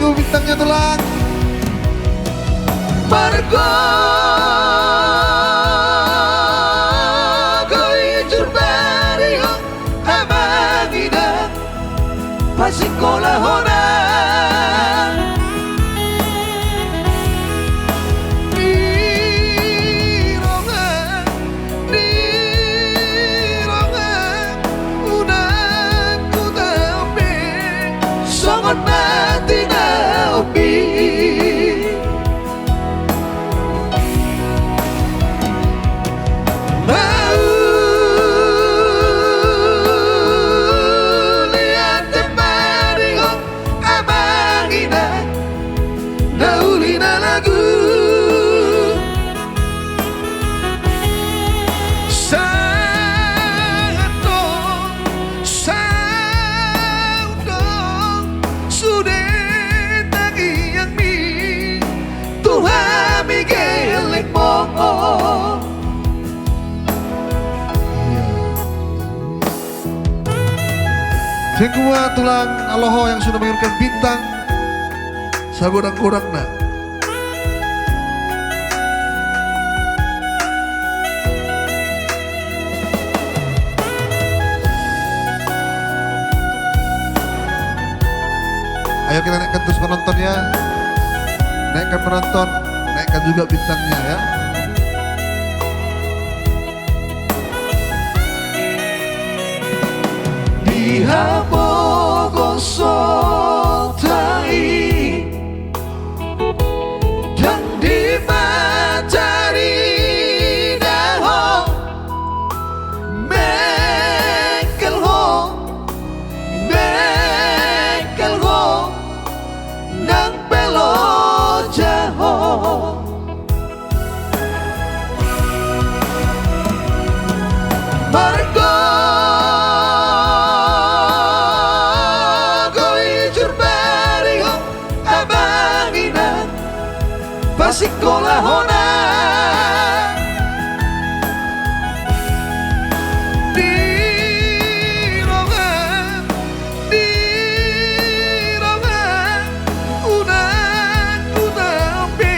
you bintangnya tulang. Margo ko'y jurbario amagina pasikolahona mati na opi mau lihat temariho amangina naulina lagu Jengkua tulang aloho yang sudah mengirimkan bintang sagorang-gorang na. Ayo kita naikkan terus penontonnya, naikkan penonton, naikkan juga bintangnya ya. Dihabogo sotai dan dipacari daho mekel ho nang pelo jaho Margo pasikolahona di rongan unang unapi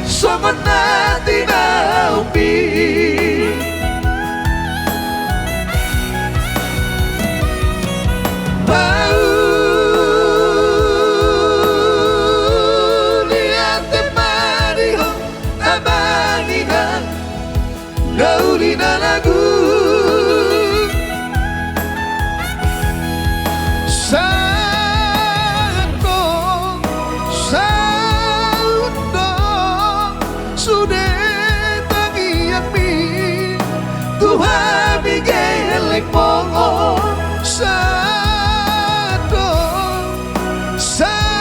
somanati naupi gaulina lagu Santo sudah tangi yakmi Tuhan bigelek mongo Santo sudah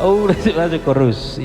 oh udah masuk chorus.